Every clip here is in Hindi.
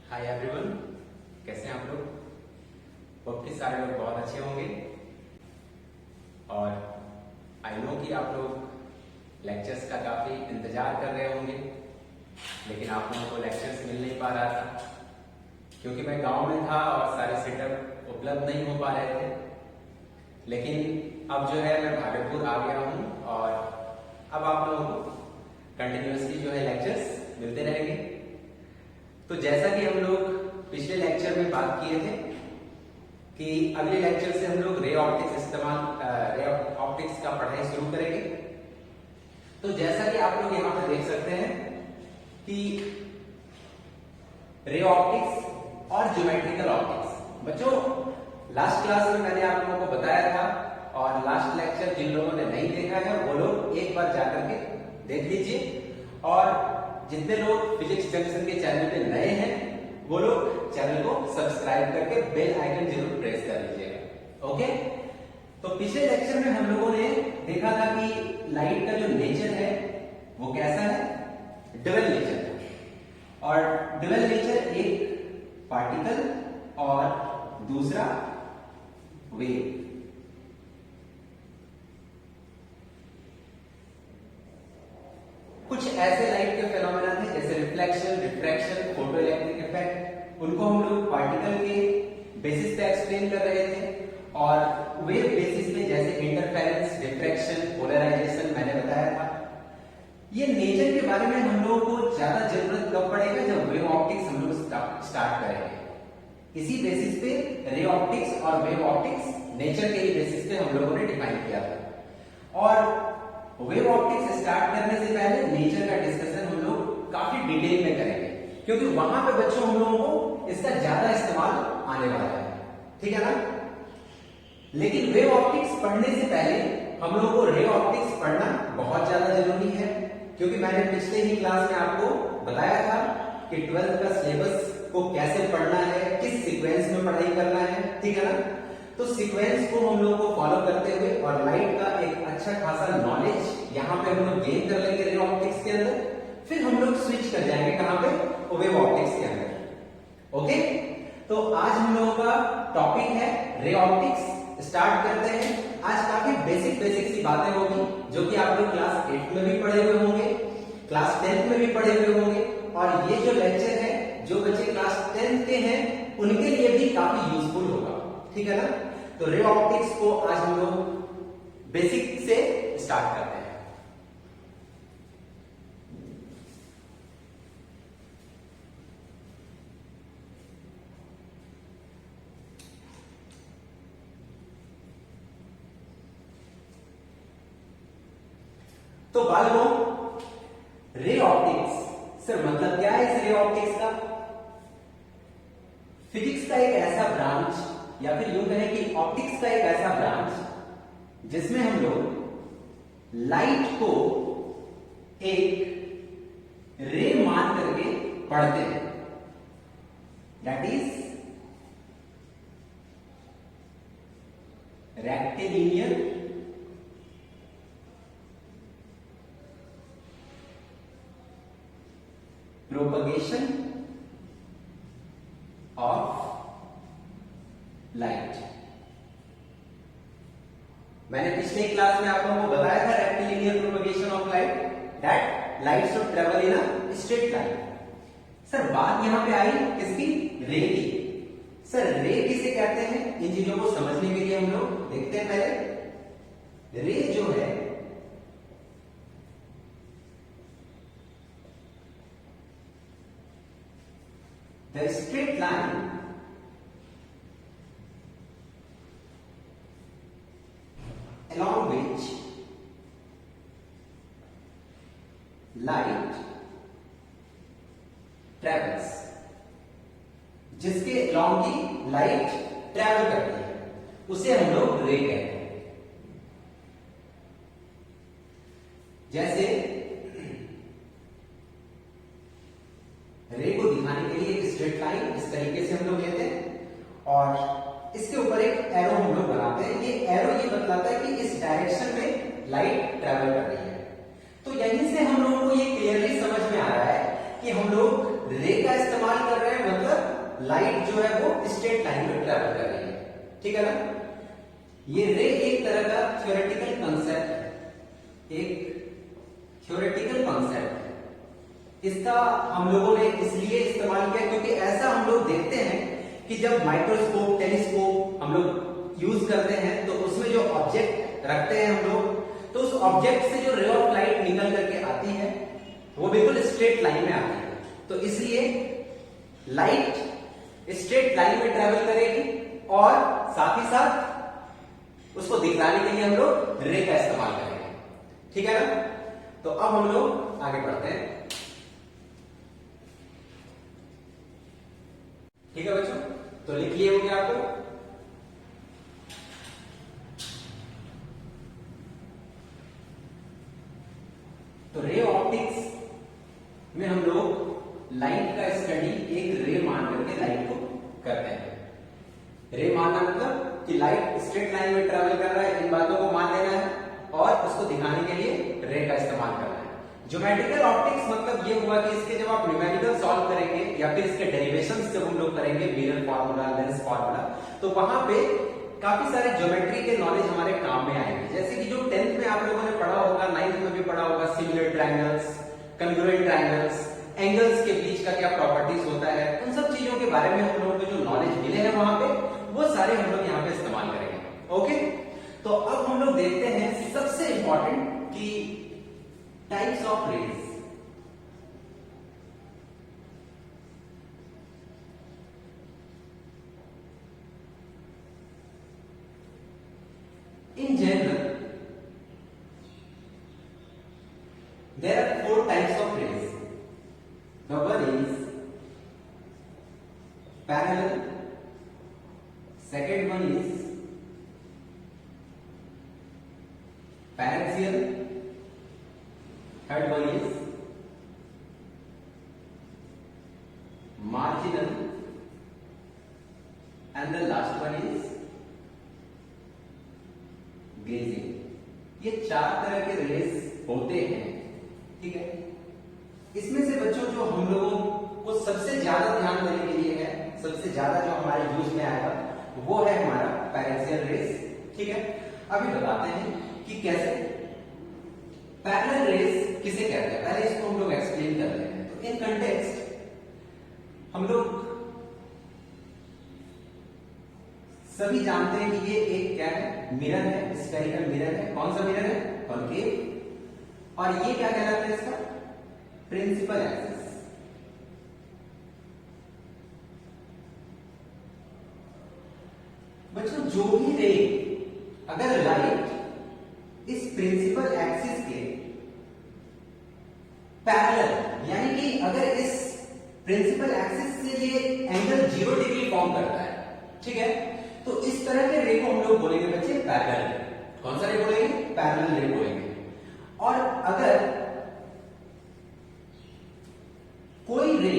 हाय एवरीवन, कैसे हैं आप लोग? होप कि सारे लोग बहुत अच्छे होंगे। और आई नो कि आप लोग लेक्चर्स का काफी इंतजार कर रहे होंगे, लेकिन आप लोगों को लेक्चर्स मिल नहीं पा रहा था क्योंकि मैं गांव में था और सारे सेटअप उपलब्ध नहीं हो पा रहे थे। लेकिन अब जो है मैं भागलपुर आ गया हूं और अब आप लोगों को कंटिन्यूअसली जो है लेक्चर्स मिलते रहेंगे। तो जैसा कि हम लोग पिछले लेक्चर में बात किए थे कि अगले लेक्चर से हम लोग रे ऑप्टिक्स का पढ़ाई शुरू करेंगे। तो जैसा कि आप लोग यहाँ पर देख सकते हैं कि रे ऑप्टिक्स और ज्योमेट्रिकल ऑप्टिक्स, बच्चों लास्ट क्लास में मैंने आप लोगों को बताया था और लास्ट लेक्चर जिन लोगों ने नहीं देखा है वो लोग एक बार जाकर के देख लीजिए। और जितने लोग फिजिक्स जंक्शन के चैनल पे नए हैं वो लोग चैनल को सब्सक्राइब करके बेल आइकन जरूर प्रेस कर लीजिएगा। ओके, तो पिछले लेक्चर में हम लोगों ने देखा था कि लाइट का जो नेचर है वो कैसा है, डबल नेचर है। और डबल नेचर, एक पार्टिकल और दूसरा वेव। कुछ ऐसे लाइट के फेनोमेना थे जैसे reflection, refraction, photo electric effect, उनको हम लोग पार्टिकल के बेसिस पे एक्सप्लेन कर रहे थे। और वेव बेसिस पे जैसे इंटरफेरेंस, डिफ्रैक्शन, पोलराइजेशन मैंने बताया था। ये नेचर के बारे में हम लोगों को ज्यादा जरूरत कब पड़ेगा, जब वेव ऑप्टिक्स हम लोग स्टार्ट करेंगे। इसी बेसिस पे रे ऑप्टिक्स और वेव ऑप्टिक्स नेचर के ही बेसिस पे हम लोगों ने डिफाइन किया था। और वेव ऑप्टिक्स स्टार्ट करने से पहले नेचर का डिस्कशन हम लोग काफी डिटेल में करेंगे क्योंकि वहां पे बच्चों हम लोगों को इसका ज्यादा इस्तेमाल आने वाला है, ठीक है ना। लेकिन वेव ऑप्टिक्स पढ़ने से पहले हम लोगों को रे ऑप्टिक्स पढ़ना बहुत ज्यादा जरूरी है क्योंकि मैंने पिछले ही क्लास में आपको बताया था कि 12th का सिलेबस को कैसे पढ़ना है, किस सीक्वेंस में पढ़ाई करना है, ठीक है ना। तो सीक्वेंस को हम लोग को फॉलो करते हुए और लाइट का एक अच्छा खासा नॉलेज यहाँ पे हम लोग गेन कर लेंगे रे ऑप्टिक्स के अंदर, फिर हम लोग स्विच कर जाएंगे कहां पे, वेव ऑप्टिक्स के अंदर। ओके, तो आज हम लोगों का टॉपिक है रे ऑप्टिक्स। स्टार्ट करते हैं। आज काफी बेसिक सी बातें होगी जो कि आप लोग क्लास 8 में भी पढ़े हुए होंगे, क्लास 10th में भी पढ़े हुए होंगे। और ये जो लेक्चर है जो बच्चे क्लास 10th के हैं उनके लिए भी काफी यूजफुल होगा, ठीक है ना। तो रे ऑप्टिक्स को आज हम लोग बेसिक से स्टार्ट करते हैं। तो बालकों, रे ऑप्टिक्स सर मतलब क्या है? इस रे ऑप्टिक्स का फिजिक्स का एक ऐसा ब्रांच या फिर यूं कहें कि ऑप्टिक्स का एक ऐसा ब्रांच जिसमें हम लोग लाइट को एक रे मान करके पढ़ते हैं, that is rectilinear propagation of light. मैंने पिछले क्लास में आप लोगों को बताया था rectilinear propagation of light, that light should travel in a straight line. Sir बात यहां पे आई किसकी? रे की। सर रे किसे कहते हैं, इन चीजों को समझने के लिए हम लोग देखते हैं पहले। रे जो है the straight line along which light travels, जिसके along की लाइट ट्रेवल करती है उसे हम लोग रे कहते हैं। जैसे रे को दिखाने के लिए एक स्ट्रेट लाइन इस तरीके से हम लोग लेते हैं और इसके ऊपर एक एरो हम लोग बनाते हैं। ये एरो ये बतलाता है कि इस डायरेक्शन में लाइट ट्रेवल कर रही है। तो यहीं से हम लोगों को ये क्लियरली समझ में आ रहा है कि कि हम लोग रे का इस्तेमाल कर रहे हैं, मतलब लाइट जो है वो स्ट्रेट लाइन में ट्रेवल कर रही है, ठीक है ना। ये रे एक तरह का थ्योरेटिकल कंसेप्ट है, एक थ्योरेटिकल कंसेप्ट है। इसका हम लोगों ने इसलिए इस्तेमाल किया क्योंकि ऐसा हम लोग देखते हैं कि जब माइक्रोस्कोप, टेलीस्कोप हम लोग यूज करते हैं तो उसमें जो ऑब्जेक्ट रखते हैं हम लोग, तो उस ऑब्जेक्ट से जो रे ऑफ लाइट निकल करके आती है वो बिल्कुल स्ट्रेट लाइन में आती है। तो इसलिए लाइट स्ट्रेट लाइन में ट्रेवल करेगी और साथ ही साथ उसको दिखलाने के लिए हम लोग रे का इस्तेमाल करेंगे, ठीक है ना। तो अब हम लोग आगे बढ़ते हैं, ठीक है बच्चों। तो लिख लिए होंगे आपको। तो रे ऑप्टिक्स में हम लोग लाइट का स्टडी एक रे मान करके लाइट को करते हैं। रे मानना मतलब कि लाइट स्ट्रेट लाइन में ट्रेवल कर रहा है, इन बातों को मान लेना है और उसको दिखाने के लिए रे का इस्तेमाल करना है। ज्योमेट्रिकल ऑप्टिक्स मतलब ये हुआ कि इसके जब आप न्यूमेरिकल सॉल्व करेंगे या फिर इसके डेरिवेशंस जब हम लोग करेंगे, मिरर फार्मूला, लेंस फार्मूला, तो वहां पे काफी सारे ज्योमेट्री के नॉलेज हमारे काम में आएंगे। जैसे कि जो 10th में आप लोगों ने पढ़ा होगा, 9th में भी पढ़ा होगा, similar triangles, congruent triangles, angles के बीच का क्या प्रॉपर्टीज होता है, उन सब चीजों के बारे में हम लोगों को जो नॉलेज मिले हैं वहां पे, वो सारे हम लोग यहाँ पे इस्तेमाल करेंगे। ओके, तो अब हम लोग देखते हैं सबसे इंपॉर्टेंट कि types of rays. In general, there are 4 types of rays. The one is parallel, second one is paraxial, third one is marginal, and the last one is glazing. ये 4 तरह के रेज होते हैं, ठीक है। इसमें से बच्चों जो हम लोगों को सबसे ज्यादा ध्यान देने के लिए है, सबसे ज्यादा जो हमारे यूज में आएगा वो है हमारा पैरेक्सियल रेज, ठीक है। अभी बताते हैं कि कैसे। पैरेलल रेज किसे कहते हैं, पहले इसको हम लोग एक्सप्लेन कर रहे हैं। तो इन कंटेक्स्ट हम लोग सभी जानते हैं कि ये एक क्या है, मिरर है, स्फेरिकल मिरर है। कौन सा मिरर है, कॉनकेव। और ये क्या कहलाता है, इसका प्रिंसिपल एक्सिस। बच्चों जो भी रे, अगर लाइट इस प्रिंसिपल एक्सिस के पैरेलल, यानी कि अगर इस प्रिंसिपल एक्सिस से ये एंगल 0 डिग्री फॉर्म करता है, ठीक है, तो इस तरह के रे को हम लोग बोलेंगे बच्चे पैरेलल रे। कौन सा रे बोलेंगे, पैरेलल रे बोलेंगे। और अगर कोई रे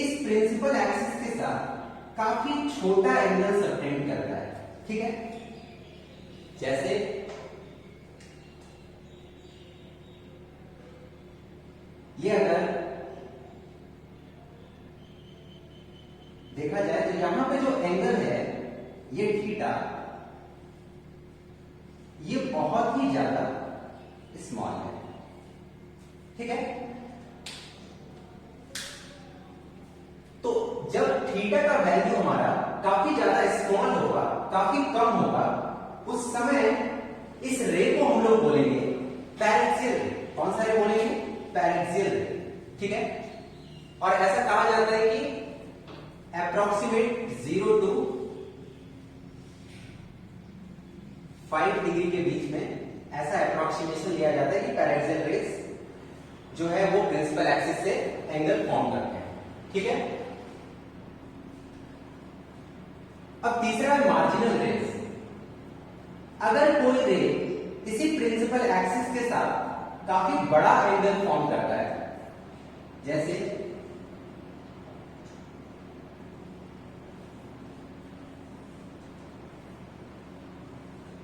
इस प्रिंसिपल एक्सिस के साथ काफी छोटा एंगल सबटेंड करता है, ठीक है, जैसे ये अगर देखा जाए तो यहां पे जो एंगल है ये थीटा, ये बहुत ही ज्यादा स्मॉल है, ठीक है। तो जब थीटा का वैल्यू हमारा काफी ज्यादा स्मॉल होगा, काफी कम होगा, उस समय इस रे को हम लोग बोलेंगे पैरेक्सियल रे। कौन सा रे बोलेंगे, पैरेक्सियल रे, ठीक है। और ऐसा कहा जाता है कि अप्रोक्सीमेट 0 to 5 डिग्री के बीच में ऐसा अप्रोक्सीमेशन लिया जाता है कि पैरेक्सियल रेज जो है वो प्रिंसिपल एक्सिस से एंगल फॉर्म करते हैं, ठीक है। अब तीसरा है मार्जिनल रेज। अगर कोई रे इसी प्रिंसिपल एक्सिस के साथ काफी बड़ा एंगल फॉर्म करता है, जैसे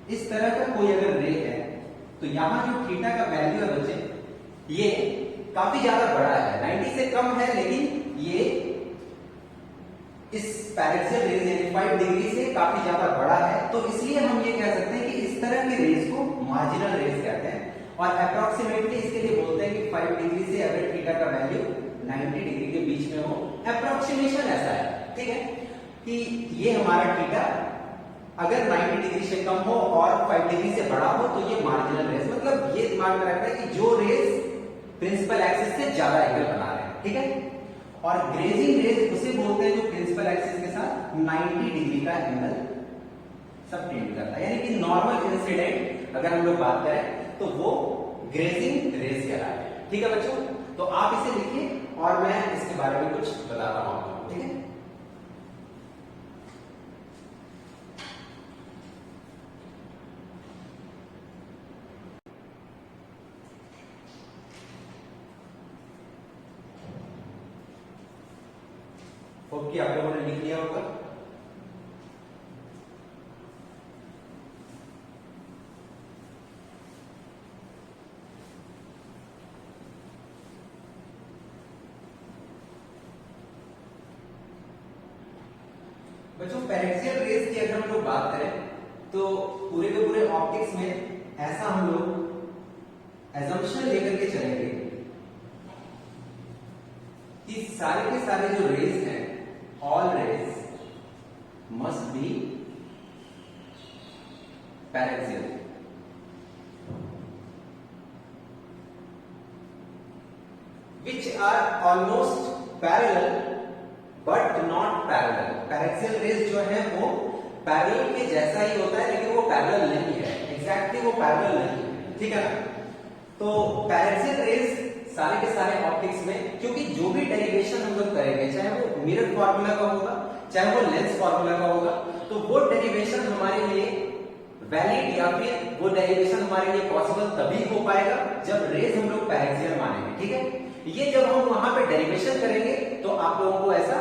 इस तरह का कोई अगर रे है, तो यहां जो थीटा का वैल्यू है बच्चे, ये काफी ज्यादा बड़ा है, 90 से कम है, लेकिन ये इस पैरेक्सियल रेज यानी 5 डिग्री से काफी ज्यादा बड़ा है। तो इसलिए हम ये कह सकते हैं कि इस तरह के रेज को मार्जिनल रेज कहते हैं। और अप्रोक्सीमेटली इसके लिए बोलते हैं कि 5 डिग्री से अगर थीटा का वैल्यू 90 डिग्री के बीच में हो, अप्रोक्सीमेशन ऐसा है, ठीक है, कि ये हमारा थीटा अगर 90 डिग्री से कम हो और 5 डिग्री से बड़ा हो तो ये मार्जिनल रेज, मतलब ये दिमाग में रखना है कि जो रेज प्रिंसिपल एक्सिस से ज्यादा एंगल बना रहे हैं, ठीक है। और ग्रेजिंग रेज उसे बोलते हैं जो प्रिंसिपल एक्सिस के साथ 90 डिग्री का एंगल सबटेंड करता है, यानी कि नॉर्मल इंसिडेंट अगर हम लोग बात करें तो वो ग्रेजिंग रेज कहलाता है, ठीक है बच्चों। तो आप इसे लिखिए और मैं इसके बारे में कुछ बताता हूं आपको, ठीक है। होप कि आप लोगों ने लिख लिया होगा। बच्चों पैरेक्सियल रेज की अगर हम लोग बात करें तो पूरे के पूरे ऑप्टिक्स में ऐसा हम लोग एजम्पशन लेकर के चलेंगे कि सारे के सारे जो रेज हैं, all rays must be paraxial, which are almost parallel but not parallel. Paraxial rays जो है वो पैरेलल के जैसा ही होता है, लेकिन वो पैरेलल नहीं है, एग्जैक्टली वो पैरेलल नहीं है, ठीक है ना। तो पैरेक्सियल रेज सारे के सारे ऑप्टिक्स में, क्योंकि जो भी डेरिवेशन हम लोग करेंगे, चाहे वो मिरर फार्मूला का होगा, चाहे वो लेंस फार्मूला का होगा, तो वो डेरिवेशन हमारे लिए वैलिड या फिर वो डेरिवेशन हमारे लिए पॉसिबल तभी हो पाएगा जब रेज हम लोग पैरेक्सियल मानेंगे, ठीक है। ये जब हम वहां पे डेरिवेशन करेंगे तो आप लोगों को ऐसा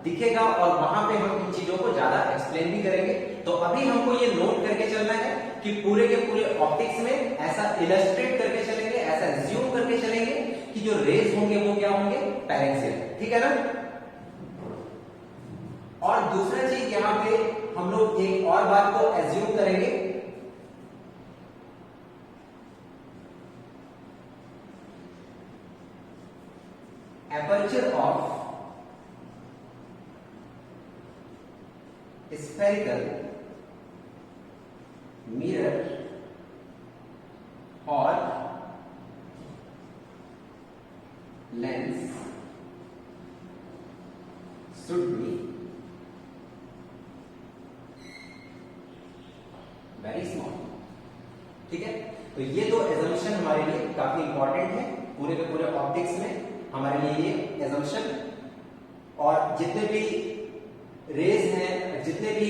दिखेगा और वहां पे हम इन चीजों को ज्यादा एक्सप्लेन भी करेंगे। तो अभी हमको ये नोट करके चलना है कि पूरे के पूरे ऑप्टिक्स में ऐसा इलस्ट्रेट करके चलेंगे, ऐसा एज्यूम करके चलेंगे कि जो रेज होंगे वो क्या होंगे, पैरेक्सियल, ठीक है ना। और दूसरा चीज यहां पे हम लोग एक और बात को एज्यूम करेंगे, aperture of spherical mirror or lens should be very small, ठीक है। तो ये दो एजम्पशन हमारे लिए काफी इंपॉर्टेंट है पूरे के पूरे ऑप्टिक्स में, हमारे लिए ये एजम्पशन। और जितने भी रेज हैं, जितने भी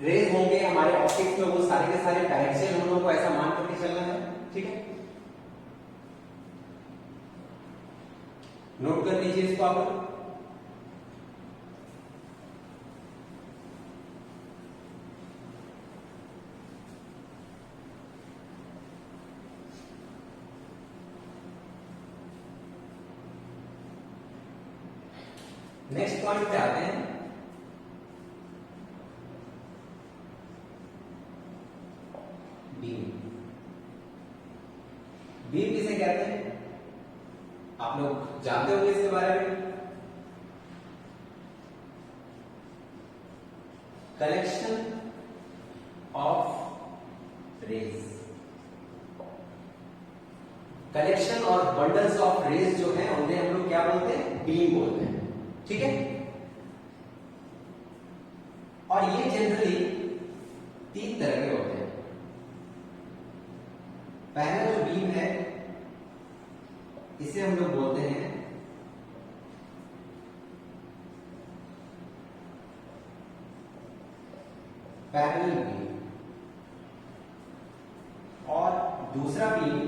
रेज होंगे हमारे ऑप्टिक्स में, वो सारे के सारे पैरेक्सियल हम लोगों को ऐसा मान करके चलना है, ठीक है। नोट कर लीजिए इसको आप। नेक्स्ट पॉइंट पे आते हैं, बीम। बीम किसे कहते हैं आप लोग जानते होंगे इसके बारे में। कलेक्शन ऑफ रेज, कलेक्शन और बंडल्स ऑफ रेज जो है उन्हें हम लोग क्या बोलते हैं, बीम बोलते हैं, ठीक है। और ये जनरली 3 तरह के होते हैं। पहला जो बीम है इसे हम लोग बोलते हैं पैरेलल बीम, और दूसरा बीम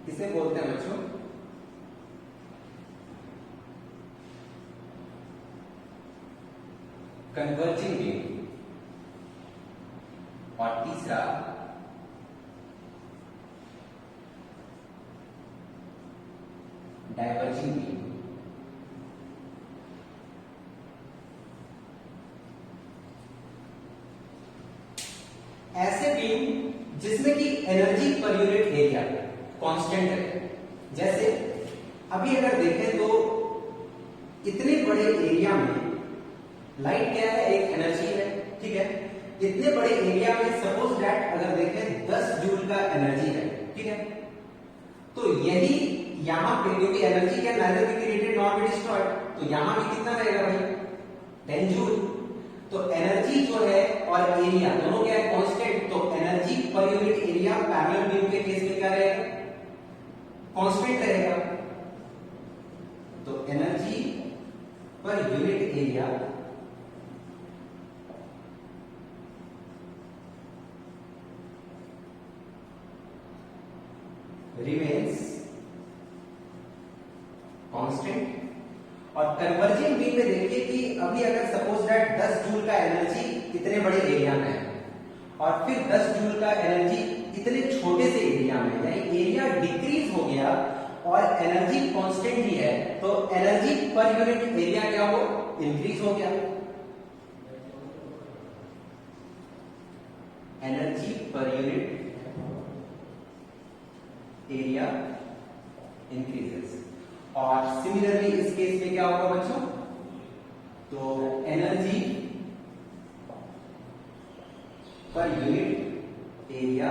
किसे बोलते हैं बच्चों, कन्वर्जिंग बीम। और तीसरा डाइवर्जिंग बीम। ऐसे बीम जिसमें कि energy per unit area constant है। जैसे अभी अगर देखें तो इतने बड़े एरिया में लाइट क्या है, एक एनर्जी है, ठीक है। इतने बड़े एरिया में सपोज दैट अगर देखें 10 जूल का एनर्जी है, ठीक है। तो यही यहां पे क्योंकि एनर्जी क्या neither be created nor be destroyed, तो यहां भी कितना रहेगा भाई 10 जूल। तो एनर्जी जो है और एरिया दोनों क्या है कांस्टेंट, तो energy per unit area parallel beam के केस में क्या रहेगा कांस्टेंट रहेगा। तो energy per unit area remains constant. और कन्वर्जिंग बीम में देखिए कि अभी अगर सपोज दैट 10 जूल का एनर्जी इतने बड़े एरिया में है और फिर 10 जूल का एनर्जी इतने छोटे से एरिया में, यानी एरिया डिक्रीज हो गया और एनर्जी कांस्टेंट ही है, तो एनर्जी पर यूनिट एरिया क्या हो इंक्रीज हो गया। Energy per unit area increases. और सिमिलरली इस केस में क्या होगा बच्चों, तो energy per unit area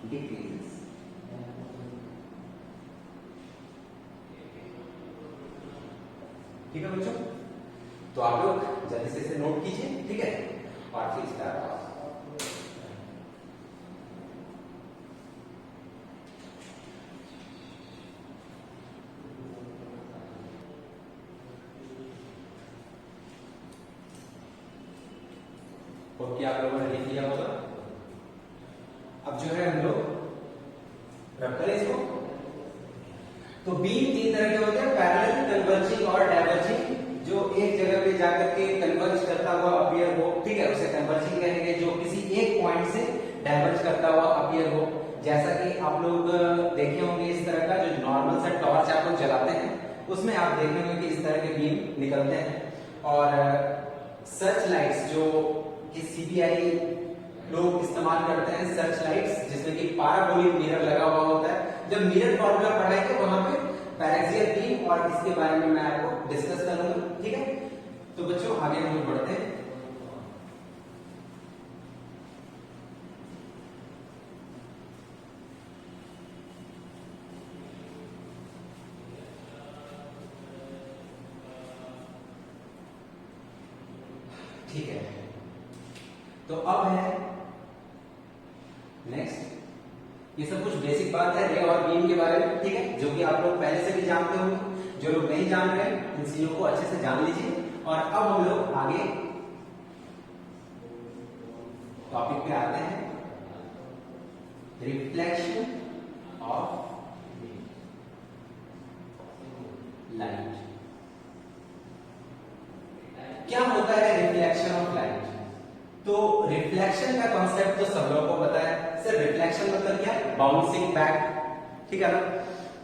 decreases. ठीक है बच्चों, तो आप लोग जल्दी से इसे नोट कीजिए, ठीक है। और फिर स्टार्ट। और क्या आप लोगों ने लिख लिया होगा। अब जो है हम लोग रब करें इसको। तो बीम तीन तरह के होते हैं, पैरेलल, कन्वर्जिंग और डाइवर्जिंग। जो एक जगह पे जाकर के कन्वर्ज करता हुआ अपीयर हो, ठीक है, उसे कन्वर्जिंग कहेंगे। जो किसी एक पॉइंट से डाइवर्ज करता हुआ अपीयर हो, जैसा कि आप लोग देखे होंगे इस तरह का जो नॉर्मल सा टॉर्च आप लोग जलाते हैं, उसमें आप देखे होंगे कि इस तरह के बीम निकलते हैं। और सर्च लाइट्स जो कि सीबीआई लोग इस्तेमाल करते हैं, सर्च लाइट्स जिसमें कि पैराबोलिक मिरर लगा हुआ होता है। जब मिरर फॉर्मूला पढ़ाएंगे वहां पे पैरेक्सियल बीम और इसके बारे में मैं आपको डिस्कस करूंगा, ठीक है। तो बच्चों आगे हम लोग बढ़ते हैं। ठीक है, तो अब है नेक्स्ट, ये सब कुछ बेसिक बात है रे और बीम के बारे में, ठीक है, जो कि आप लोग पहले से भी जानते होंगे। जो लोग नहीं जान रहे इन चीजों को अच्छे से जान लीजिए। और अब हम लोग आगे टॉपिक पे आते हैं, रिफ्लेक्शन ऑफ लाइट। क्या होता है रिफ्लेक्शन ऑफ लाइट? तो रिफ्लेक्शन का कॉन्सेप्ट तो सब लोगों को पता है। सर रिफ्लेक्शन मतलब क्या है? बाउंसिंग बैक, ठीक है ना।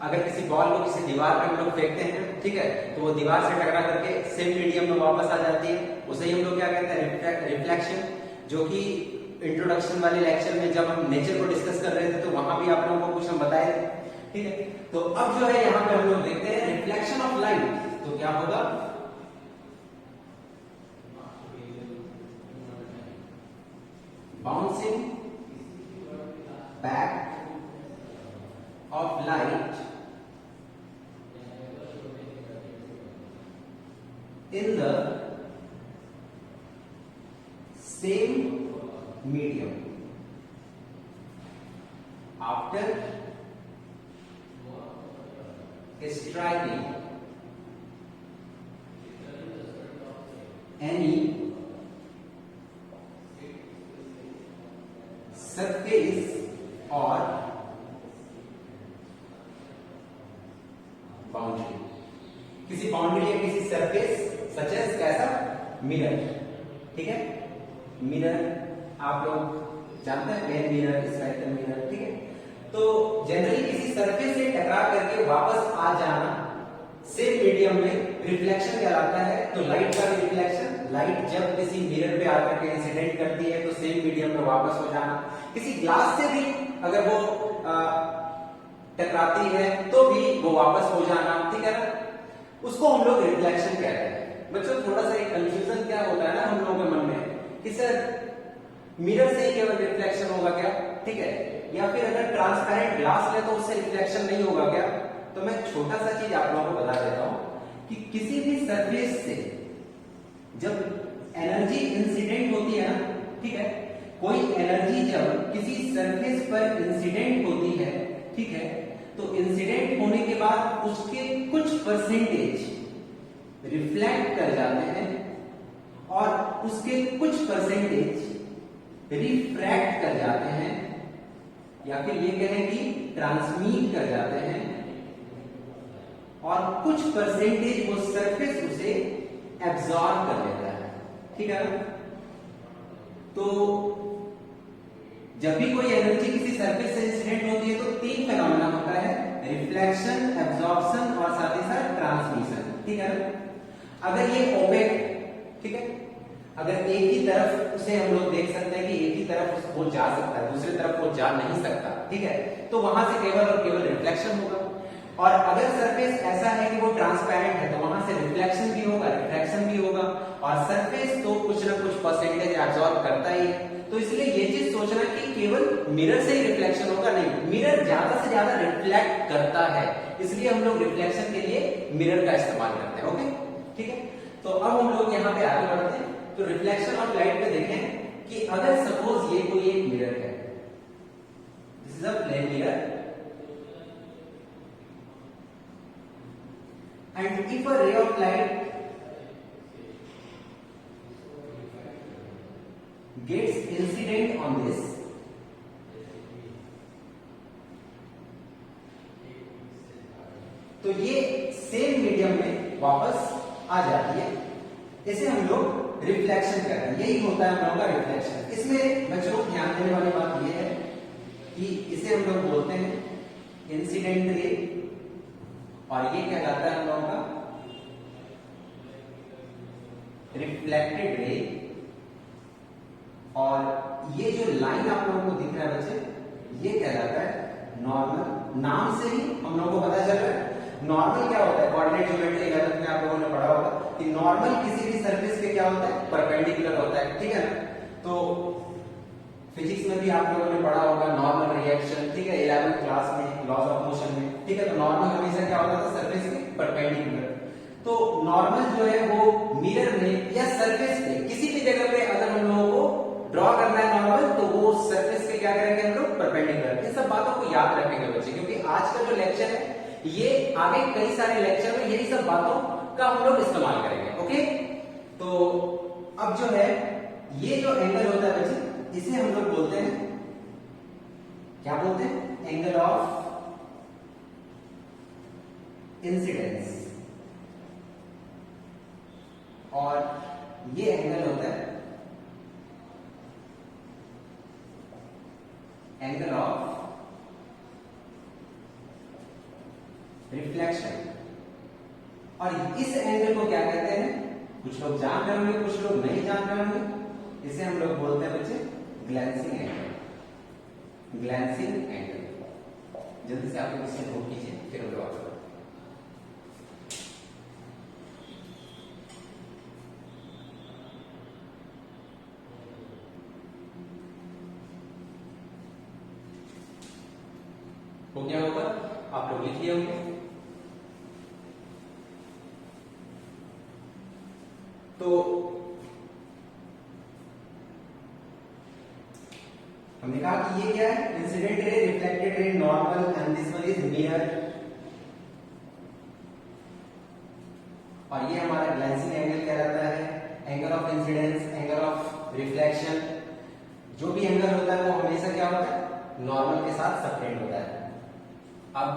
अगर किसी बॉल को किसी दीवार पे हम लोग फेंकते हैं, ठीक है, तो वो दीवार से टकरा करके सेम मीडियम में वापस आ जाती है, उसे ही हम लोग क्या कहते हैं रिफ्लेक्शन। जो कि इंट्रोडक्शन वाले लेक्चर में जब हम नेचर को डिस्कस कर रहे थे तो वहां भी आप लोगों को कुछ हम बताए थे, ठीक है। तो अब जो है यहाँ पे हम लोग देखते हैं रिफ्लेक्शन ऑफ लाइट। तो क्या होगा, bouncing back of light in the same medium after striking any surface or boundary. किसी बाउंड्री या किसी सरफेस सच एज कैसा मिरर, ठीक है, मिरर आप लोग जानते हैं प्लेन मिरर, स्फेरिकल मिरर, ठीक है। तो जनरली किसी सरफेस से टकरा करके वापस आ जाना सेम मीडियम में रिफ्लेक्शन कहलाता है। तो लाइट का रिफ्लेक्शन, लाइट जब किसी मिरर पे आकर के इंसिडेंट करती है तो सेम मीडियम में वापस हो जाना। किसी ग्लास से भी अगर वो टकराती है तो भी वो वापस हो जाना, ठीक है ना, उसको हम लोग रिफ्लेक्शन कहते हैं। बच्चों थोड़ा सा एक कंफ्यूजन क्या होता है ना हम लोगों के मन में कि सर मिरर से ही केवल रिफ्लेक्शन होगा क्या, ठीक है, या फिर अगर ट्रांसपेरेंट ग्लास ले तो उससे रिफ्लेक्शन नहीं होगा क्या। तो मैं छोटा सा चीज आप लोगों को बता देता हूं कि किसी भी सरफेस से जब एनर्जी इंसिडेंट होती है ना, ठीक है, कोई एनर्जी जब किसी सरफेस पर इंसिडेंट होती है, ठीक है, तो इंसिडेंट होने के बाद उसके कुछ परसेंटेज रिफ्लेक्ट कर जाते हैं और उसके कुछ परसेंटेज रिफ्रैक्ट कर जाते हैं, या फिर ये कहें कि ट्रांसमिट कर जाते हैं, और कुछ परसेंटेज वो सरफेस उसे एब्जॉर्ब कर लेता है, ठीक है ना। तो जब भी कोई एनर्जी किसी सरफेस से इंसिडेंट होती है तो तीन फेनोमेना होता है, रिफ्लेक्शन, एब्जॉर्प्शन और साथ ही साथ ट्रांसमिशन, ठीक है ना। अगर ये ओपेक है, ठीक है, अगर एक ही तरफ उसे हम लोग देख सकते हैं कि एक ही तरफ वो जा सकता है, दूसरी तरफ वो जा नहीं सकता, ठीक है, तो वहां से केवल और केवल रिफ्लेक्शन होगा। और अगर सरफेस ऐसा है कि वो ट्रांसपेरेंट है तो वहां से रिफ्लेक्शन भी होगा, रिफ्रैक्शन भी होगा, और सरफेस तो कुछ ना कुछ परसेंटेज एब्जॉर्ब करता ही है। तो इसलिए ये चीज सोचना कि केवल मिरर से ही रिफ्लेक्शन होगा, नहीं, मिरर ज्यादा से ज्यादा रिफ्लेक्ट करता है, इसलिए हम लोग रिफ्लेक्शन के लिए मिरर का इस्तेमाल करते हैं। ओके, ठीक है। तो अब हम लोग यहाँ पे आगे बढ़ते हैं। तो रिफ्लेक्शन ऑफ लाइट पे देखें कि अगर सपोज ये कोई एक मिरर है, this is a plane mirror, and if a ray of light gets incident on this, तो ये सेम मीडियम में वापस आ जाती है, इसे हम लोग रिफ्लेक्शन कहते हैं। यही होता है हम लोगों का रिफ्लेक्शन। इसमें बच्चों ध्यान देने वाली बात यह है कि इसे हम लोग बोलते हैं इंसिडेंट रे, और ये कहलाता है हम लोगों का रिफ्लेक्टेड रे। और ये जो लाइन आप लोगों को दिख रहा है बच्चे, ये कहलाता है नॉर्मल। नाम से ही हम लोगों को पता चल रहा है नॉर्मल क्या होता है। कोऑर्डिनेट ज्योमेट्री 11th में आप लोगों ने पढ़ा होगा कि नॉर्मल किसी भी सरफेस पे क्या होता है, परपेंडिकुलर होता है, ठीक है ना। तो फिजिक्स में भी आप लोगों ने पढ़ा होगा नॉर्मल रिएक्शन, ठीक है, 11th क्लास में लॉज ऑफ मोशन में, ठीक है। तो नॉर्मल हमेशा क्या होता था, सरफेस के परपेंडिकुलर। तो नॉर्मल जो है वो मिरर में या सरफेस पे किसी भी जगह पे अगर हम लोगों को ड्रॉ करना है नॉर्मल, तो वो सरफेस पे क्या करेंगे हम लोग, परपेंडिकुलर। इन सब बातों को याद रखेंगे बच्चे, क्योंकि आज का जो लेक्चर है ये आगे कई सारे लेक्चर में यही सब बातों का हम लोग इस्तेमाल करेंगे। ओके, तो अब जो है ये जो एंगल होता है बच्चे, इसे हम लोग बोलते हैं, क्या बोलते हैं, एंगल ऑफ इंसिडेंस। और ये एंगल होता है एंगल ऑफ रिफ्लेक्शन। और इस एंगल को क्या कहते हैं, कुछ लोग जान रहे होंगे, कुछ लोग नहीं जान रहे होंगे, इसे हम लोग बोलते हैं बच्चे ग्लैंसिंग एंगल। Glancing angle. जल्दी से आप लोग इसे नोट कीजिए, फिर हम लोग हो क्या होगा, आप लोग लिख लिए होंगे। तो हमने कहा कि ये क्या है, incident ray, reflected ray, normal, and this one is mirror. और ये हमारा ग्लैंसिंग एंगल कहलाता है, angle of incidence, angle of reflection. जो भी एंगल होता है वो हमेशा क्या होता है, नॉर्मल के साथ सबटेंड होता है। अब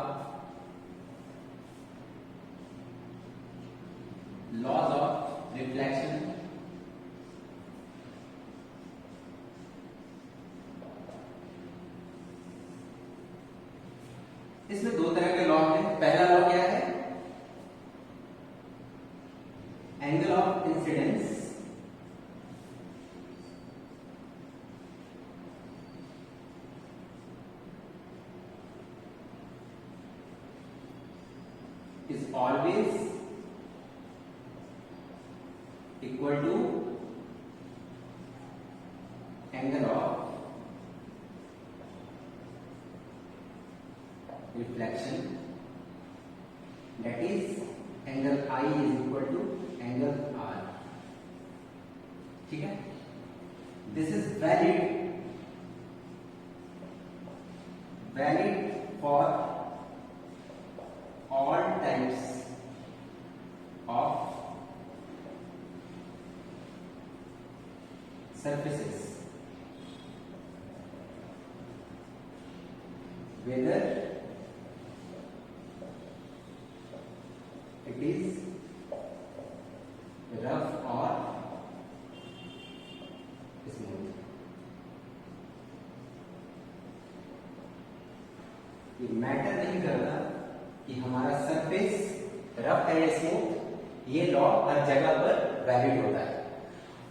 लॉज ऑफ रिफ्लेक्शन, इसमें दो तरह के लॉ हैं। पहला लॉ क्या है? Angle of incidence is always equal to angle of reflection, that is angle I is equal to angle R. ठीक है? This is valid for all types of surfaces, whether it is rough or smooth. ये मैटर नहीं करता कि हमारा सरफेस रफ है या स्मूथ, ये लॉ हर जगह पर वैलिड होता है।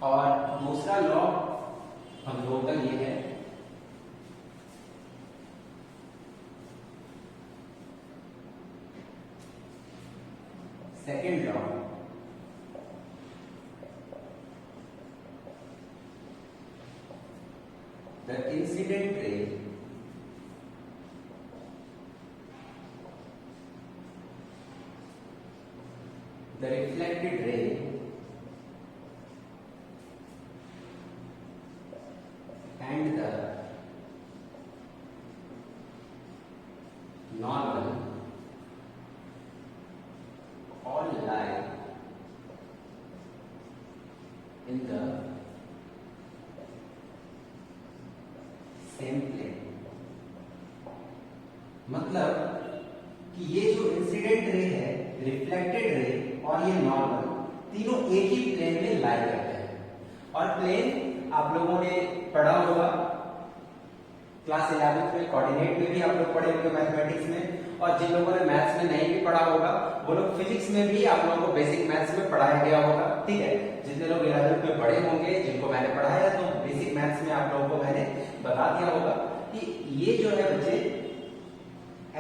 और दूसरा लॉ हम लोगों का ये है, second law, the incident ray the reflected ray and the normal all lie in the same plane। मतलब कि ये जो इंसिडेंट रे है, रिफ्लेक्टेड रे और ये नॉर्मल, तीनों एक ही प्लेन में लाई करते हैं। और प्लेन आप लोगों ने पढ़ा होगा क्लास 11 में, कोऑर्डिनेट में भी आप लोग पढ़े होंगे मैथमेटिक्स में, और जिन लोगों ने मैथ्स में नहीं भी पढ़ा होगा वो लोग फिजिक्स में भी आप लोगों को बेसिक मैथ्स में पढ़ाया गया होगा। ठीक है, जितने लोग 11 में पढ़े होंगे, जिनको मैंने पढ़ाया, तो बेसिक मैथ्स में आप लोगों को मैंने बता दिया होगा कि ये जो है बच्चे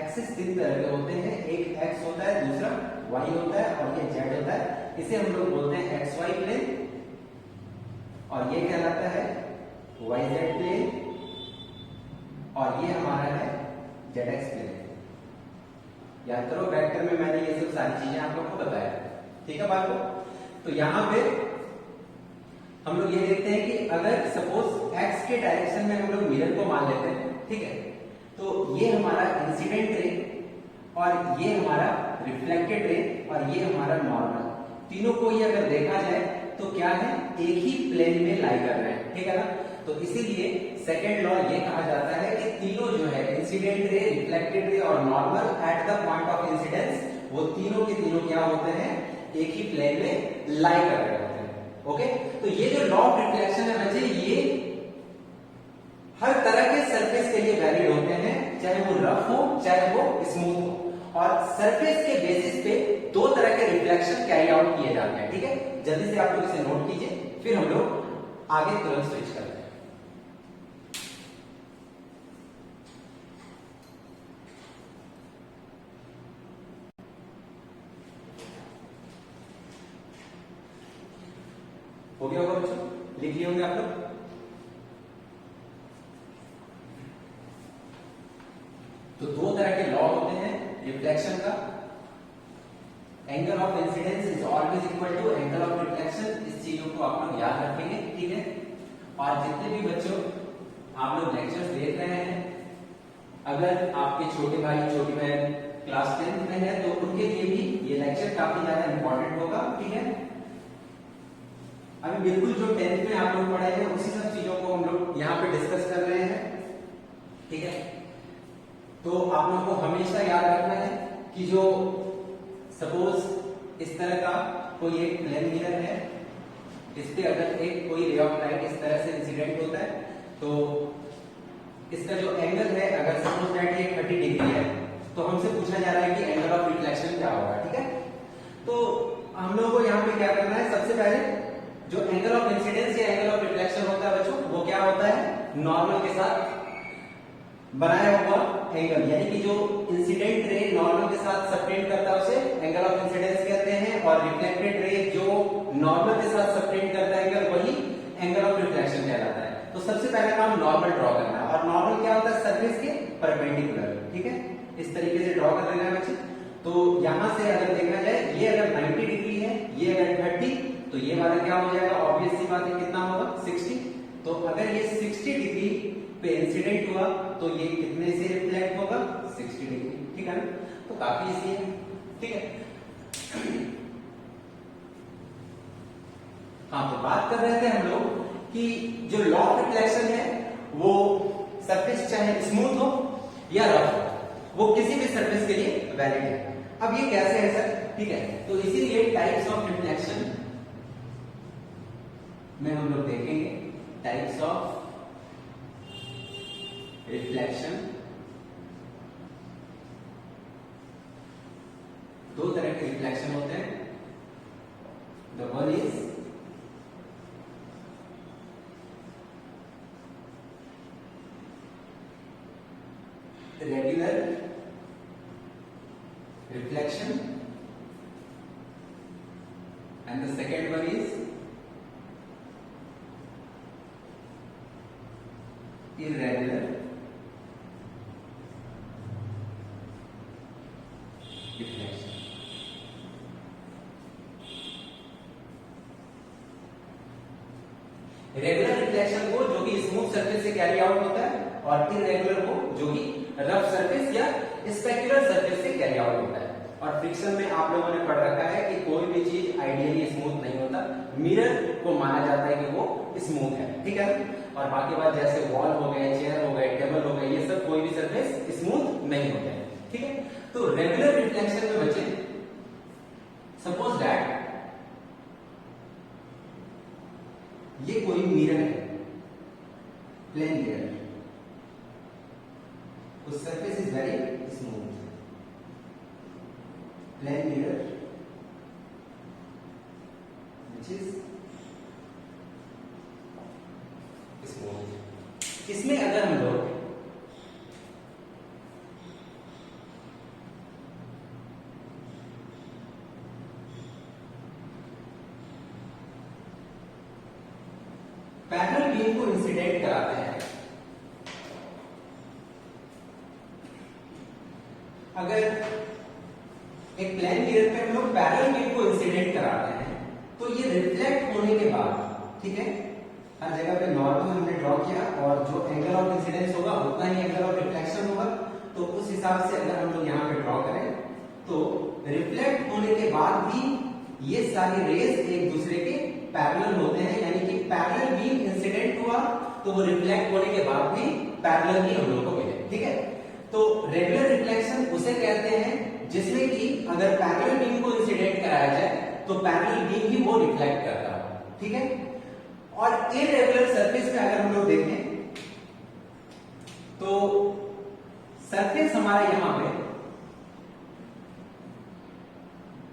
एक्सिस तीन तरह के होते हैं, एक एक्स होता है, दूसरा वाई होता है और ये जेड होता है। इसे हम लोग बोलते हैं एक्स वाई प्लेन, और ये कहलाता है वाई जेड प्लेन, और ये हमारा है जेड एक्स प्लेन। याद करो, वेक्टर में मैंने ये सब सारी चीजें आप लोग को बताया। ठीक है बात को? तो यहां पे हम लोग ये देखते हैं कि अगर सपोज एक्स के डायरेक्शन में हम लोग मिरर को मान लेते हैं, ठीक है, तो ये हमारा इंसिडेंट रे और ये हमारा रिफ्लेक्टेड रे और ये हमारा नॉर्मल, तीनों को ही अगर देखा जाए तो क्या है, एक ही प्लेन में लाई कर रहे हैं। ठीक है ना? तो इसीलिए सेकेंड लॉ ये कहा जाता है कि तीनों जो है इंसिडेंट रे, रिफ्लेक्टेड रे और normal at the point of incidence, वो तीनों के तीनों क्या होते हैं, एक ही प्लेन में लाई कर रहे होते हैं। ओके, तो ये जो लॉ ऑफ रिफ्लेक्शन है बच्चे, ये हर तरह के सरफेस के लिए वैलिड होते हैं, चाहे वो रफ हो चाहे वो स्मूथ हो। और सरफेस के बेसिस पे दो तरह के रिफ्लेक्शन कैरी आउट किए जाते हैं। ठीक है, जल्दी से आप लोग इसे नोट कीजिए, फिर हम लोग आगे तुरंत स्विच करते हैं। हो गया होगा बच्चों? लिख लिए होंगे आप लोग? तो दो तरह के लॉ होते हैं रिफ्लेक्शन का। Angle of incidence is always equal to angle of reflection. इस चीजों को आप लोग याद रखेंगे। ठीक है, और जितने भी बच्चों आप लोग लेक्चर्स देख रहे हैं, अगर आपके छोटे भाई छोटी बहन क्लास 10th में है तो उनके लिए भी ये लेक्चर काफी ज्यादा इंपॉर्टेंट होगा। ठीक है, अभी बिल्कुल जो 10th में आप लोग पढ़े हैं उसी सब चीजों को हम लोग यहाँ पे डिस्कस कर रहे हैं। ठीक है, तो आप लोगों को हमेशा याद रखना है कि जो सपोज इस तरह का कोई एक प्लेन मिरर है, इस पे अगर एक कोई रे ऑफ लाइट इस तरह से इंसिडेंट होता है, तो इसका जो एंगल है, अगर सपोज दैट ये 30 डिग्री है, तो हम बनाया हुआ एंगल, यानी कि जो इंसिडेंट रे नॉर्मल के साथ सबटेंड करता है उसे एंगल ऑफ इंसिडेंस कहते हैं, और रिफ्लेक्टेड रे जो नॉर्मल के साथ सबटेंड करता है एंगल, वही एंगल ऑफ रिफ्लेक्शन कहलाता है। तो सबसे पहला काम नॉर्मल ड्रॉ करना है, और नॉर्मल क्या होता है, सरफेस के परपेंडिकुलर। ठीक है, इस तरीके से ड्रॉ कर लेना है बच्चे। तो यहां से अगर देखा जाए, ये अगर 90 डिग्री है, ये अगर 30, तो ये वाला क्या हो जाएगा, ऑब्वियस सी बात है, कितना होगा, 60। तो अगर ये 60 डिग्री पे इंसिडेंट हुआ तो ये कितने से रिफ्लेक्ट होगा, 60 डिग्री। ठीक है ना, तो काफी इजी है। ठीक है, हाँ, तो बात कर रहे थे हम लोग कि जो लॉ ऑफ रिफ्लेक्शन है वो सरफेस चाहे स्मूथ हो या रफ हो, वो किसी भी सरफेस के लिए वैलिड है। अब ये कैसे है सर, ठीक है, तो इसीलिए टाइप्स ऑफ रिफ्लेक्शन में हम लोग देखेंगे। टाइप्स ऑफ रिफ्लेक्शन, दो तरह के रिफ्लेक्शन होते हैं। The one is regular reflection and the second one is irregular reflection। Regular reflection वो जो कि स्मूथ सरफेस से कैरी आउट होता है, और इरेगुलर वो जो कि रफ सरफेस या स्पेक्युलर सरफेस से कैरी आउट होता है। और फ्रिक्शन में आप लोगों ने पढ़ रखा है कि कोई भी चीज आइडियली स्मूथ नहीं होता, मिरर को माना जाता है कि वो स्मूथ है। ठीक है, और बाकी बात जैसे वॉल हो गए, चेयर हो गए, टेबल हो गए, ये सब कोई भी सरफेस स्मूथ नहीं होते हैं। ठीक है, तो रेगुलर रिफ्लेक्शन में बच्चे सपोज दैट ये कोई मिरर है, प्लेन मिरर, उस surface is very smooth, plane mirror which is smooth. इसमें अगर हम लोग पैरेलल बीम को इंसिडेंट कराते हैं, अगर एक प्लेन मिरर पे हम लोग पैरेलल बीम को इंसिडेंट कराते हैं तो ये रिफ्लेक्ट होने के बाद, ठीक है, हर जगह पे नॉर्मल हमने ड्रॉ किया, और जो एंगल ऑफ इंसिडेंस होगा उतना ही एंगल ऑफ रिफ्लेक्शन होगा। तो उस हिसाब से अगर हम लोग यहाँ पे ड्रॉ करें तो रिफ्लेक्ट होने के बाद भी ये सारी रेज एक दूसरे के पैरेलल होते हैं, यानी कि पैरेलल बीम इंसिडेंट हुआ तो वो रिफ्लेक्ट होने के बाद भी पैरेलल ही हम लोग को मिले। ठीक है, तो रेगुलर रिफ्लेक्शन उसे कहते हैं जिसमें कि अगर पैरेलल बीम को इंसिडेंट कराया जाए तो पैरेलल बीम ही वो रिफ्लेक्ट करता है। ठीक है, और इरेगुलर सरफेस पे अगर हम लोग देखें तो सरफेस हमारा यहां पे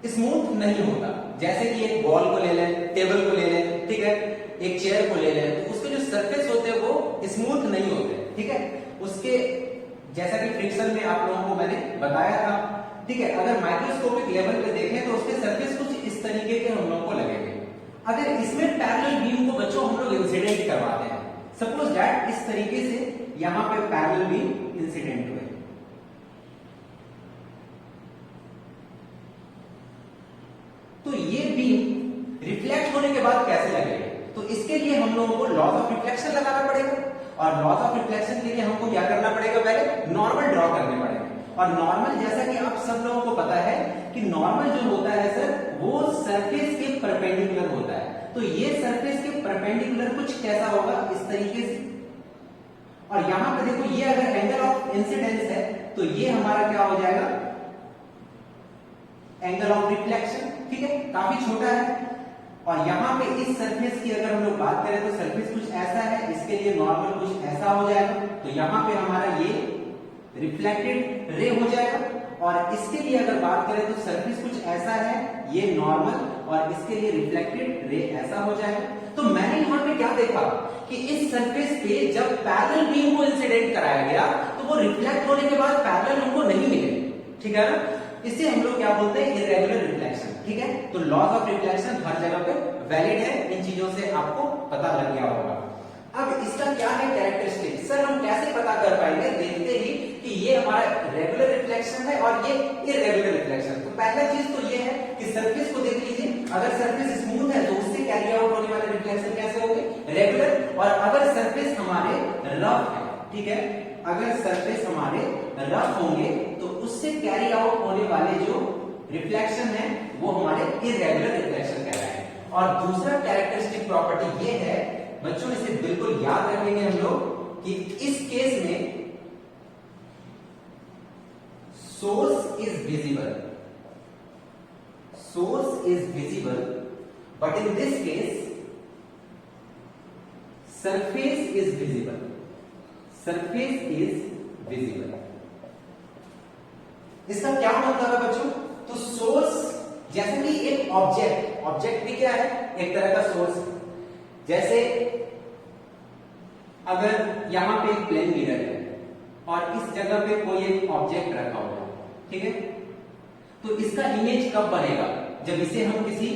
स्मूथ नहीं होता। जैसे कि एक बॉल को ले लें, टेबल को ले लें, ठीक है, एक चेयर को ले लें, तो उसके जो सरफेस होते हैं वो स्मूथ नहीं होते। ठीक है, उसके जैसा कि फ्रिक्शन में आप लोगों को मैंने बताया था। ठीक है, अगर माइक्रोस्कोपिक लेवल पे देखें तो उसके सरफेस कुछ इस तरीके के हम लोगों को लगेंगे। अगर इसमें पैरेलल बीम को बच्चों हम लोग इंसिडेंट करवाते हैं, सपोज दैट इस तरीके से यहां पे पैरेलल बीम इंसिडेंट हुए, तो ये बीम रिफ्लेक्ट होने के बाद कैसे लगेगा, तो इसके लिए हम लोगों को लॉज ऑफ रिफ्लेक्शन लगाना पड़ेगा, और लॉज ऑफ रिफ्लेक्शन के लिए हमको क्या करना पड़ेगा, पहले नॉर्मल ड्रॉ करने पड़ेगा। और नॉर्मल जैसा कि आप सब लोगों को पता है कि नॉर्मल जो होता है सर वो सरफेस के परपेंडिकुलर होता है। तो ये सरफेस के परपेंडिकुलर कुछ कैसा होगा, इस तरीके से, और यहां पे देखो ये अगर एंगल ऑफ इंसिडेंस है तो ये हमारा क्या हो जाएगा, एंगल ऑफ रिफ्लेक्शन। ठीक है, काफी छोटा है। और यहां पे इस सरफेस की अगर हम लोग बात करें तो सरफेस कुछ ऐसा है, इसके लिए नॉर्मल कुछ ऐसा हो जाएगा, तो यहां पे हमारा ये रिफ्लेक्टेड रे हो जाएगा। और इसके लिए अगर बात करें तो सरफेस कुछ ऐसा है, ये नॉर्मल, और इसके लिए रिफ्लेक्टेड रे ऐसा हो जाएगा। तो मैंने यहां पे क्या देखा कि इस सरफेस पे जब पैरेलल बीम को इंसिडेंट कराया गया तो वो वो रिफ्लेक्ट होने के बाद पैरेलल हमको नहीं मिले, ठीक है ना, इसे हम लोग क्या बोलते हैं, इरेगुलर रिफ्लेक्शन, ठीक है। तो लॉज ऑफ रिफ्लेक्शन हर जगह पे वैलिड है, इन चीजों से आपको पता लग गया होगा। अब इसका क्या है कैरेक्टरिस्टिक, सर हम कैसे पता कर पाएंगे, देखते ही कि ये हमारा रेगुलर रिफ्लेक्शन है और ये इरेगुलर रिफ्लेक्शन। तो पहला चीज तो ये है कि सरफेस को देख लीजिए, अगर सरफेस स्मूथ है तो उससे कैरी आउट होने वाले रिफ्लेक्शन कैसे होंगे, रेगुलर। और अगर सरफेस हमारे रफ है, ठीक है, अगर सरफेस हमारे रफ होंगे तो उससे कैरी आउट होने वाले जो रिफ्लेक्शन है वो हमारे इरेगुलर रिफ्लेक्शन कहलाए। और दूसरा कैरेक्टरिस्टिक प्रॉपर्टी ये है बच्चों, इसे बिल्कुल याद रखेंगे हम लोग कि इस केस में source is visible, source is visible, but in this case surface is visible, surface is visible. इसका क्या मतलब है बच्चों, तो सोर्स जैसे कि एक ऑब्जेक्ट, ऑब्जेक्ट भी क्या है, एक तरह का सोर्स। जैसे अगर यहां पे एक प्लेन मिरर है और इस जगह पे कोई एक ऑब्जेक्ट रखा हुआ है, ठीक है, तो इसका इमेज कब बनेगा, जब इसे हम किसी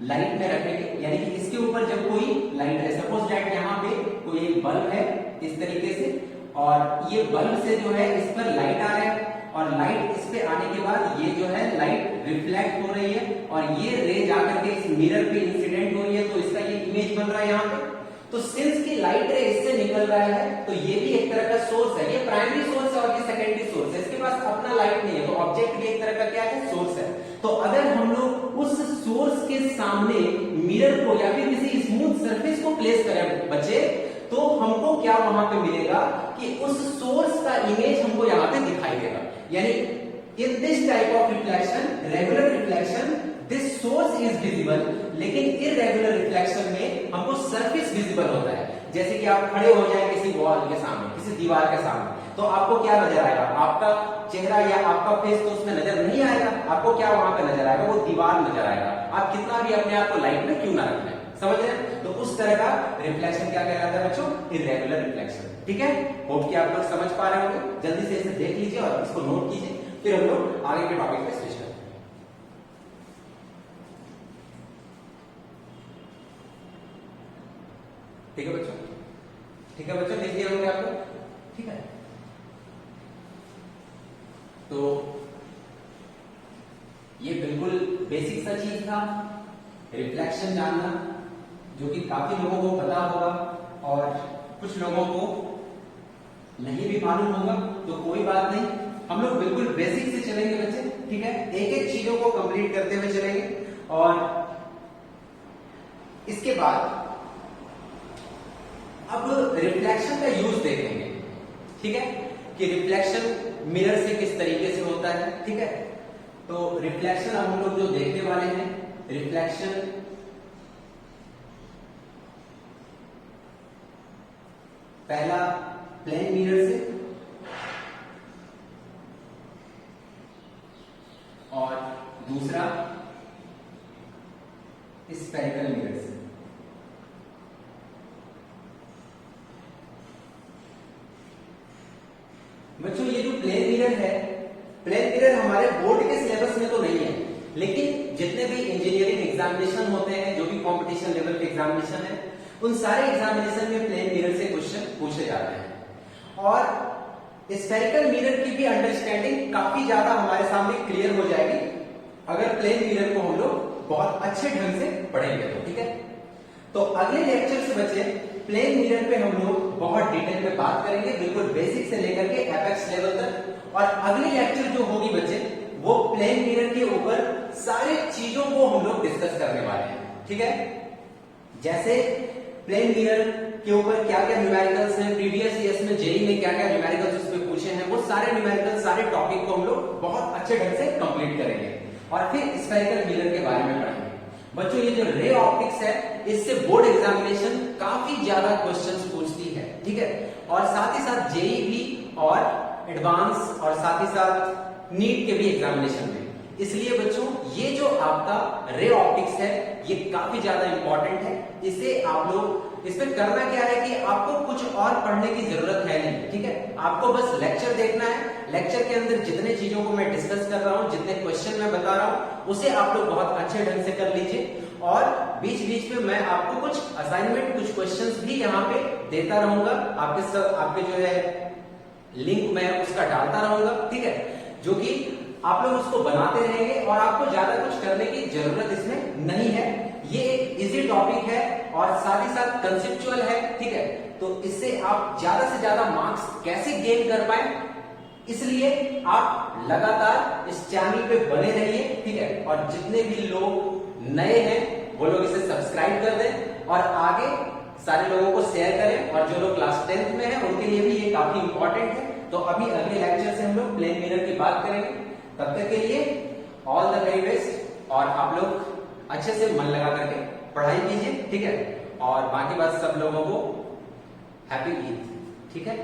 लाइट में रखेंगे, यानी कि इसके ऊपर जब कोई लाइट है, सपोज दैट यहाँ पे कोई एक बल्ब है इस तरीके से, और ये बल्ब से जो है इस पर लाइट आ रहा है, और लाइट इस पे आने के बाद ये जो है लाइट रिफ्लेक्ट हो रही है और ये रे जाकर के इस मिरर पे इंसिडेंट हो रही है, तो इसका ये इमेज बन रहा है यहाँ पे। तो सिंस की लाइट रे इससे निकल रहा है तो ये भी एक तरह का सोर्स है, ये प्राइमरी सोर्स है और ये सेकेंडरी सोर्स है, इसके पास अपना लाइट नहीं है, तो ऑब्जेक्ट भी एक तरह का क्या है, सोर्स है। तो अगर हम लोग उस सोर्स के सामने मिरर को या फिर किसी स्मूथ सरफेस को प्लेस करें बच्चे, तो हमको क्या वहां पे मिलेगा कि उस सोर्स का इमेज हमको यहाँ पे दिखाई देगा। यानी in this type of reflection, regular reflection, this source is visible, लेकिन इरेगुलर रिफ्लेक्शन में हमको सरफेस विजिबल होता है। जैसे कि आप खड़े हो जाए किसी वॉल के सामने, किसी दीवार के सामने, तो आपको क्या नजर आएगा, आपका चेहरा या आपका फेस तो उसमें नजर नहीं आएगा, आपको क्या वहां पे नजर आएगा, वो दीवार नजर आएगा, आप कितना भी अपने आप को लाइट में क्यों ना रखें, समझ रहे हैं। तो उस तरह का रिफ्लेक्शन क्या कहलाता है बच्चों, इरेगुलर रिफ्लेक्शन, ठीक है। होप कि आप लोग समझ पा रहे होंगे, जल्दी से इसे देख लीजिए और इसको नोट कीजिए, फिर हम लोग आगे के टॉपिक पे स्विच करते हैं। ठीक है बच्चों, ठीक है बच्चों, देख लिया होंगे आप लोग, ठीक है। तो ये बिल्कुल बेसिक सा चीज था, रिफ्लेक्शन जानना, जो कि काफी लोगों को पता होगा और कुछ लोगों को नहीं भी मालूम होगा, तो कोई बात नहीं, हम लोग बिल्कुल बेसिक से चलेंगे बच्चे, ठीक है, एक एक चीजों को कंप्लीट करते हुए चलेंगे। और इसके बाद अब रिफ्लेक्शन का यूज देखेंगे, ठीक है, कि रिफ्लेक्शन मिरर से किस तरीके से होता है, ठीक है। तो रिफ्लेक्शन अब हम लोग जो देखने वाले हैं, रिफ्लेक्शन पहला प्लेन मिरर से और दूसरा स्फेरिकल मिरर से। बच्चों ये जो प्लेन मिरर है, प्लेन मिरर हमारे बोर्ड के सिलेबस में तो नहीं है, लेकिन जितने भी इंजीनियरिंग एग्जामिनेशन होते हैं, जो भी कंपटीशन लेवल के एग्जामिनेशन है, उन सारे एग्जामिनेशन में प्लेन मिरर से क्वेश्चन पूछे जाते हैं। और स्फेरिकल मिरर की भी अंडरस्टैंडिंग काफी ज्यादा हमारे सामने क्लियर हो जाएगी अगर प्लेन मिरर को हम लोग बहुत अच्छे ढंग से पढ़ेंगे तो, ठीक है। तो अगले लेक्चर से बच्चे प्लेन मिरर पे हम लोग बहुत डिटेल में बात करेंगे, बिल्कुल बेसिक से लेकर के एपेक्स लेवल तक। और अगली लेक्चर जो होगी बच्चे, वो प्लेन मिरर के ऊपर सारी चीजों को हम लोग डिस्कस करने वाले हैं, ठीक है। जैसे प्लेन मिरर के ऊपर क्या क्या न्यूमेरिकल्स हैं, प्रीवियस ईयर्स में जेईई में क्या क्या न्यूमेरिकल्स उसमें पूछे हैं, वो सारे न्यूमेरिकल, सारे टॉपिक को हम लोग बहुत अच्छे ढंग से कंप्लीट करेंगे और फिर स्फेरिकल मिरर के बारे में पढ़ेंगे। बच्चों ये जो रे ऑप्टिक्स है, इससे बोर्ड एग्जामिनेशन काफी ज्यादा क्वेश्चंस पूछती है, ठीक है। और साथ ही साथ जेईई भी और एडवांस और साथ ही साथ नीट के भी एग्जामिनेशन में इसलिए बच्चों ये जो आपका रे ऑप्टिक्स है ये काफी ज्यादा इंपॉर्टेंट है। इसे आप लोग इसमें करना क्या है कि आपको कुछ और पढ़ने की जरूरत है नहीं, ठीक है। आपको बस लेक्चर देखना है। लेक्चर के अंदर जितने चीजों को मैं डिस्कस कर रहा हूं, जितने क्वेश्चन मैं बता रहा हूं, उसे आप लोग बहुत अच्छे ढंग से कर लीजिए। और बीच बीच में मैं आपको कुछ असाइनमेंट, कुछ क्वेश्चंस भी यहाँ पे देता रहूंगा। आपके जो है लिंक मैं उसका डालता रहूंगा, ठीक है, जो कि आप लोग उसको बनाते रहेंगे और आपको ज्यादा कुछ करने की जरूरत इसमें नहीं है। ये एक इजी टॉपिक है और साथ ही साथ कंसेप्चुअल है, ठीक है। तो इससे आप ज्यादा से ज्यादा मार्क्स कैसे गेन कर पाए, इसलिए आप लगातार इस चैनल पे बने रहिए, ठीक है। और जितने भी लोग नए हैं वो लोग इसे सब्सक्राइब कर दें और आगे सारे लोगों को शेयर करें। और जो लोग क्लास 10th में हैं उनके लिए भी ये काफी इंपॉर्टेंट है। तो अभी अगले लेक्चर से हम लोग प्लेन मिरर की बात करेंगे। तब तक के लिए ऑल द वेरी बेस्ट और आप लोग अच्छे से मन लगा करके पढ़ाई कीजिए, ठीक है। और बाकी बात सब लोगों को हैप्पी ईद, ठीक है।